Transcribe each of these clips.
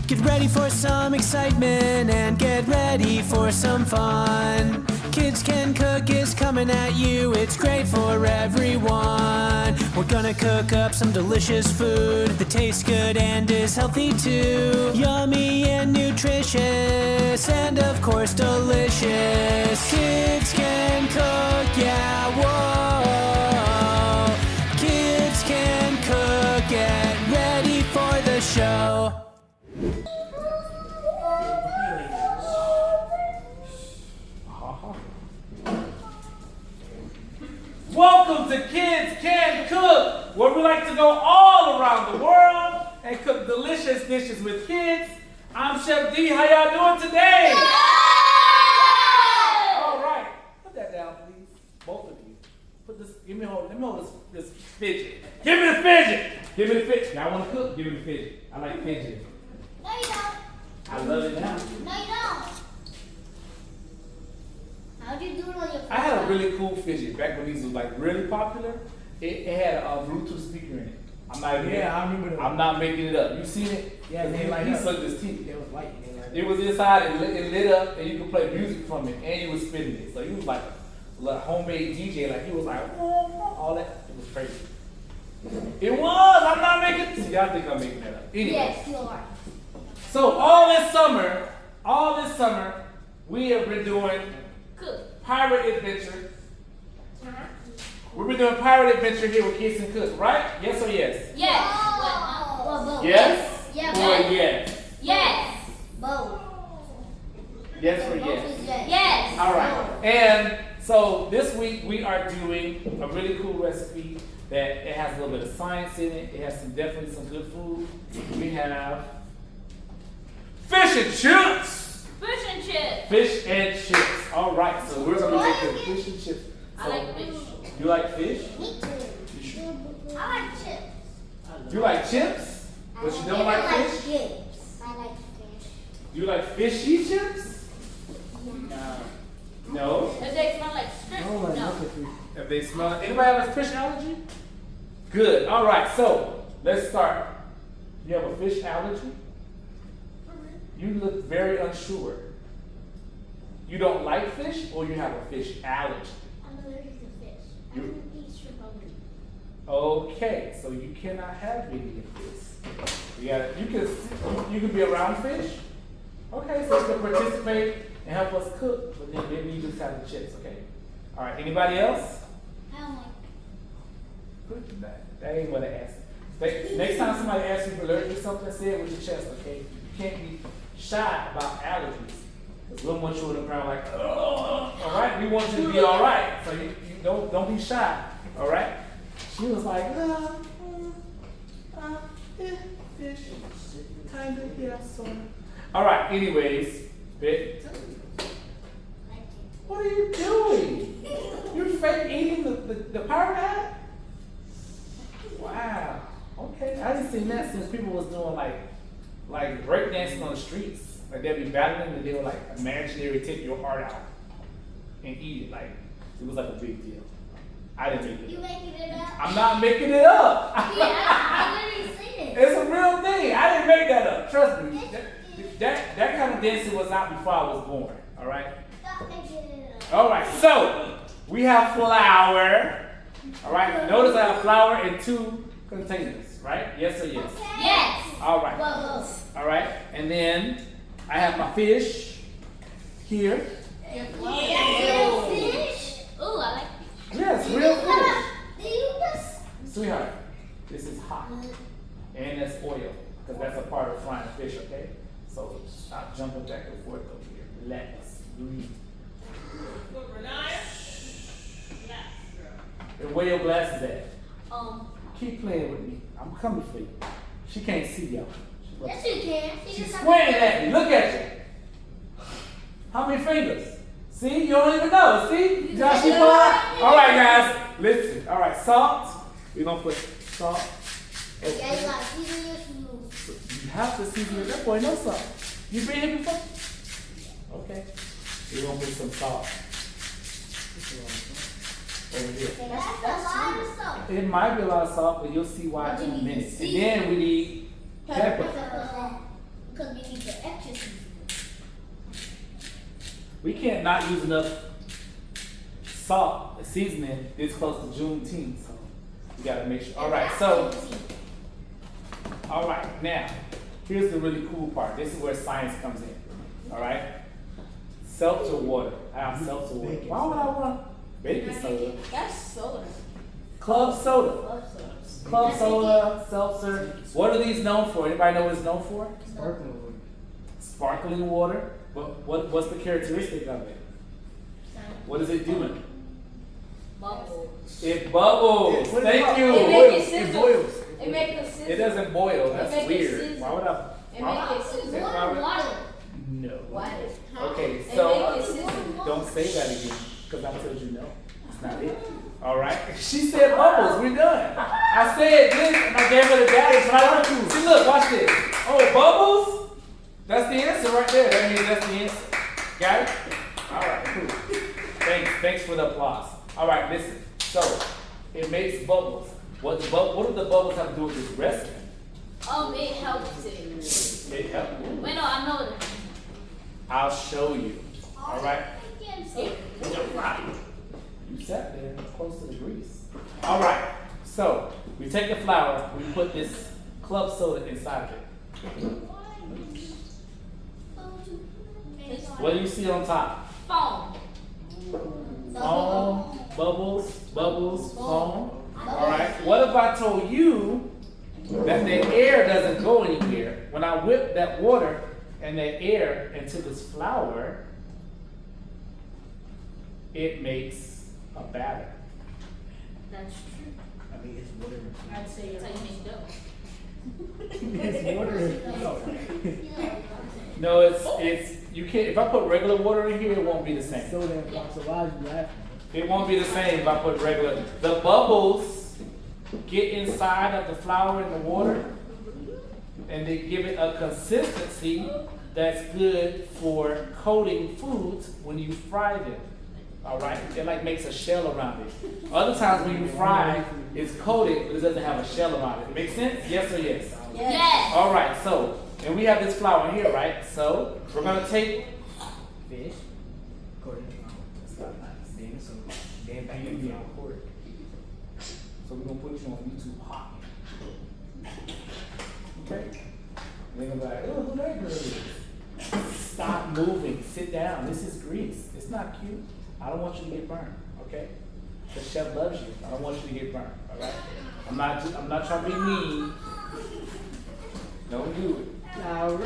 Get ready for some excitement and get ready for some fun. Kids Can Cook is coming at you, it's great for everyone. We're gonna cook up some delicious food that tastes good and is healthy too. Yummy and nutritious and of course delicious. Kids Can Cook, yeah, whoa. Kids Can Cook, get ready for the show. Welcome to Kids Can Cook, where we like to go all around the world and cook delicious dishes with kids. I'm Chef D. How y'all doing today? All right, put that down, please. Both of you. Put this. Let me hold this fidget. Give me the fidget. Give me the fidget. Y'all want to cook? Give me the fidget. I like fidget. No, you don't. I love it now. No, you don't. How'd you do it on your phone? I had a really cool fidget back when these was like really popular. It had a Bluetooth speaker in it. I'm not even. Yeah, I remember that. I'm not making it up. You seen it? Yeah, they he, light he up. sucked his teeth. It was light. It was inside. It lit up, and you could play music from it, and you was spinning it. So he was like a homemade DJ. Like he was like all that. It was crazy. It was. I'm not making. See, y'all think I'm making that up? Anyway. Yes, you are. So all this summer, we have been doing Cook. pirate adventure. We've been doing pirate adventure here with Kids Can Cook, right? Yes or yes? Yes. Both. Yes? Yeah, Or both. yes? Yes. Both. Yes or Both yes? is yes. Yes. All right. And so this week we are doing a really cool recipe that it has a little bit of science in it. It has definitely some good food. We have fish and chips. Fish and chips. Fish and chips. All right. So we're gonna be making fish and chips. I So, like fish. you like fish? Me too. I like chips. You like chips? But you don't like fish? chips. I like fish. You like fishy chips? No. If they smell like strips, no. If they smell, anybody have a fish allergy? Good. All right. So let's start. You have a fish allergy? You look very unsure. You don't like fish, or you have a fish allergy? I'm allergic to fish. I You- don't eat shrimp only. Okay. So you cannot have any of this. You can be around fish. Okay. So you can participate and help us cook, but then maybe you just have the chips. Okay. All right. Anybody else? I don't like That ain't what I asked. Next time somebody asks you if you're allergic to something, say it with your chest, okay? You can't be shy about allergies. Because we'll want you in the ground like, oh, all right? We want you to be all right. So you don't be shy, all right? She was like, fish, kind of, yeah, sort of. All right, anyways, what are you doing? You're fake eating the pirate hat? Wow. Okay. I didn't see that since people was doing like breakdancing on the streets. Like they'd be battling and they would like imaginary take your heart out and eat it. Like it was like a big deal. I didn't make it You up. making it up? I'm not making it up. Yeah, I literally seen it. It's a real thing. I didn't make that up. Trust me. That kind of dancing was out before I was born. All right. Stop making it up. All right. So we have flour. All right. Notice I have flour in 2 containers. Right? Yes or yes? Yes. All right. Both. All right. And then I have my fish here. Real fish? Ooh, I like fish. Yes, real fish. Do you just... Sweetheart, this is hot. And that's oil, because that's a part of frying fish, okay? So stop jumping back and forth over here. Relax. Breathe. And where your glasses at? Keep playing with me. I'm coming for you. She can't see y'all. Yes, you can. She's squinting at me. Look at you. How many fingers? See? You don't even know. See? Josh, you fine? All right, guys. Listen. All right, salt. We're going to put salt. Yeah, you gotta season your shoes. You have to season your. That boy knows salt. You been here before? Okay. We're going to put some salt. Over here. That's a lot of salt. It might be a lot of salt, but you'll see why in a minute. And then we need pepper. Because We can't not use enough salt seasoning this close to Juneteenth, so we gotta make sure. All right, so all right, now here's the really cool part. This is where science comes in. All right, seltzer water. I have seltzer water. Why would I want baking soda? That's soda. Club soda. Love sodas. Club soda, seltzer. What are these known for? Anybody know what it's known for? Sparkling water. Sparkling water. But what's the characteristic of it? What is it doing? Bubbles. It bubbles. What is Thank it? you. It make it It sizzle. boils. It make it sizzle. It doesn't boil. It That's make it weird. sizzle. Why would I? It why- make it sizzle. why would- Water. No. Water. Okay, It so make it sizzle. don't say that again, because I told you no. It's not it. All right. She said bubbles. We're done. I said this, and I gave her the data. But I don't. See, look, watch this. Oh, bubbles. That's the answer right there. That means that's the answer. Got it? All right. Cool. Thanks for the applause. All right. Listen. So it makes bubbles. What do the bubbles have to do with this recipe? It helps it. It helps. Wait, no, I know that. I'll show you. All right. Here. You sat there close to the grease. All right. So we take the flour, we put this club soda inside of it. What do you see on top? Foam. Foam, bubbles, foam. All right. What if I told you that the air doesn't go anywhere? When I whip that water and that air into this flour, it makes a batter. That's true. I mean, it's water. I'd say you're like make dough. It's water. No, it's you can't. If I put regular water in here, it won't be the same. So then, so why is you laughing? It won't be the same if I put regular. The bubbles get inside of the flour and the water, and they give it a consistency that's good for coating foods when you fry them. All right, it like makes a shell around it. Other times when you fry, it's coated, but it doesn't have a shell around it. Make sense? Yes or yes? Yes. All right. So, and we have this flour here, right? So we're gonna take. Fish. According to That's not nice. then so then back You in be the on court. So we're gonna put you on YouTube hot. Okay? And they're gonna be like, oh, who that girl is? Stop moving. Sit down. This is grease. It's not cute. I don't want you to get burned. Okay? The chef loves you. I don't want you to get burned. All right? I'm not trying to be mean. Don't do it. flour.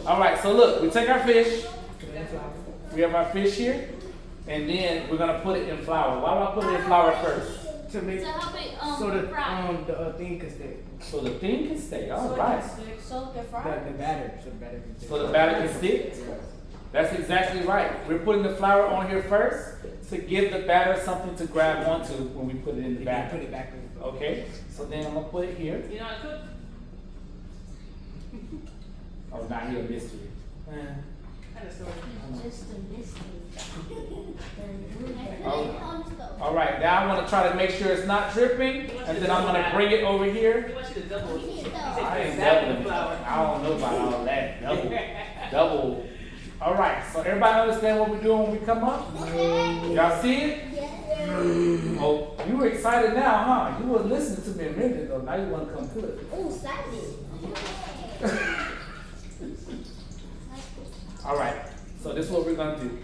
All right. So look, we take our fish. Then flour. We have our fish here, and then we're gonna put it in flour. Why do I put it in flour first? To make To help it so the fry. the thing can stay. So the thing can stay. All right. So it can fry. The batter, so the batter can stay. So the batter can stick. Yeah. That's exactly right. We're putting the flour on here first to give the batter something to grab onto when we put it in the You can batter. put it back in the flour. Okay. So then I'm gonna put it here. You know how to cook? Oh, now here a mystery. Kind of story. Just a mystery. All right. Now I want to try to make sure it's not dripping, and then I'm gonna bring it over here. He wants you to double. He said I ain't exactly doubling. flour. I don't know about all that. Double. All right. So everybody understand what we're doing when we come up? Y'all see it? Oh, you were excited now, huh? You were listening to me a minute ago. Now you want to come cook. Oh, salad. All right. So this is what we're gonna do.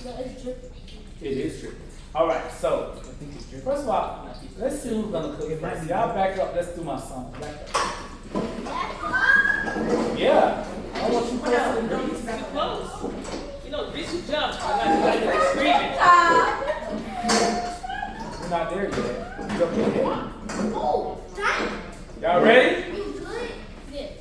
No, it's dripping. It is true. All right. So I think it's dripping. first of all, let's see who's gonna cook first. Y'all back up. Let's do my song. Back up. Yeah. I want you No, close to the no, grease. it's too close. You know, bitch, you jumped. I got you screaming. We're not there yet. Jump in here. Oh, time. Y'all ready? You good? Yes.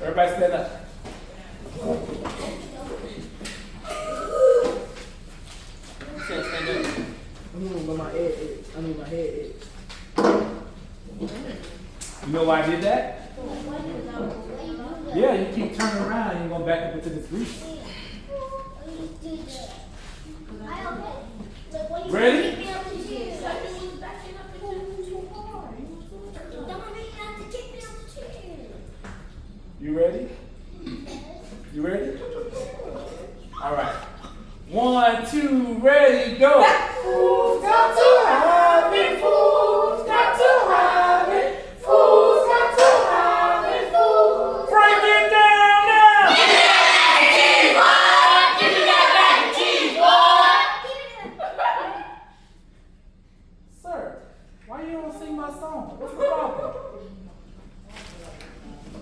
Everybody stand up. Stand up. My head itch. You know why I did that? Yeah, you keep turning around and you're going back up into this grease. Ready?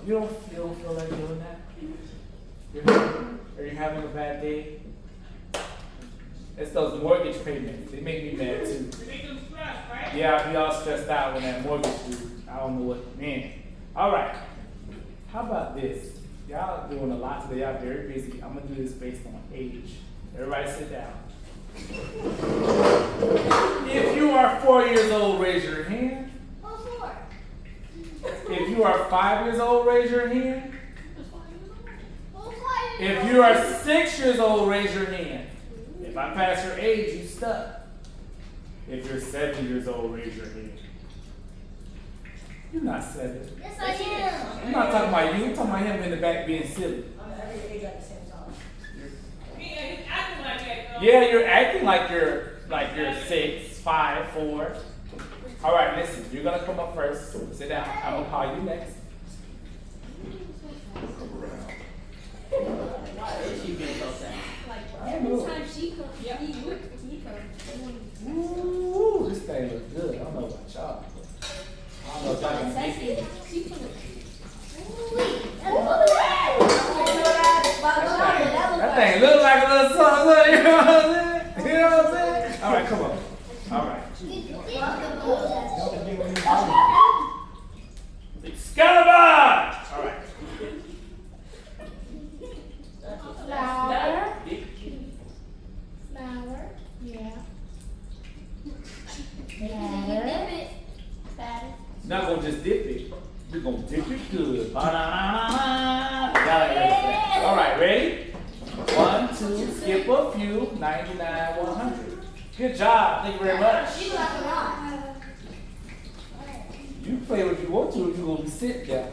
You don't feel like doing that? Are you having a bad day? It's those mortgage payments. They make me mad too. Make them stress, right? Yeah, I be all stressed out when that mortgage due. I don't know what, man. All right. How about this? Y'all doing a lot today. Y'all very busy. I'm gonna do this based on age. Everybody sit down. If you are 4 years old, raise your hand. Oh, 4. If you are 5 years old, raise your hand. Oh, 5. If you are 6 years old, raise your hand. If I pass your age, you stuck. If you're 7 years old, raise your hand. You're not 7. Yes, I am. I'm not talking about you. I'm talking about him in the back being silly. Me and he's acting like that, though. Yeah, you're acting like you're 6, 5, 4. All right, listen. You're gonna come up first. Sit down. I'm gonna call you next. Every time she comes, he comes. Ooh, this thing looks good. I don't know about y'all. I don't know if y'all can get it. She comes. That thing look like a little something. You know what I'm saying? You know what I'm saying? All right, come on. All right. Excalibur! All right. Flower. Flower. Yeah. Batter. Not gonna just dip it. We're gonna dip it good. Ba-da-da-da-da. All right, ready? 1, 2, skip a few, 99, 100. Good job. Thank you very much. She left it on. You play what you want to if you're gonna be sitting there.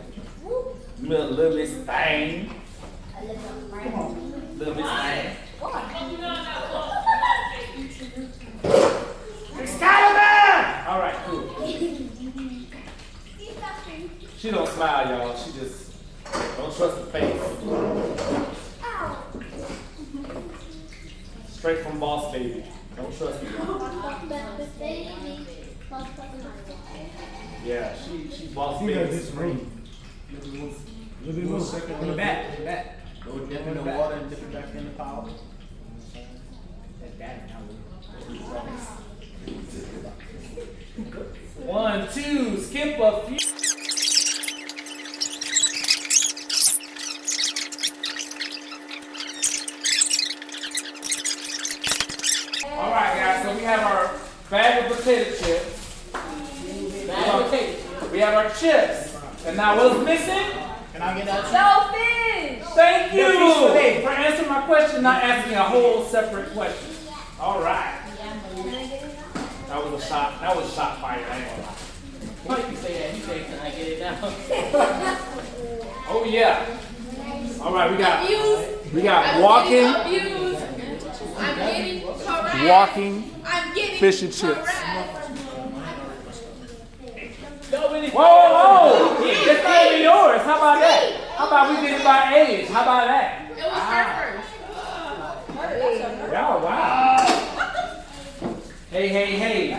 Little miss thing. Come on, little miss thing. Excalibur! All right, cool. She don't smile, y'all. She just don't trust the face. Straight from Boss Baby. Don't trust me, y'all. Yeah, she Boss He Baby. does this ring. In the back. Go dip in the water and dip it back in the powder. That's bad. 1, 2, skip a few. All right, guys. So we have our bag of potato chips. We have our chips. And now what's missing? Can I get that? Thank you for answering my question, not asking a whole separate question. All right. That was a shot. That was a shot fired. I ain't gonna lie. Why you say that? You say, can I get it now? Oh yeah. All right, we got walking, I'm getting correct. walking I'm getting fish and chips. Nobody. Whoa! It's not even yours. How about that? How about we did it by age? How about that? It was her first. Yeah, wow. Hey.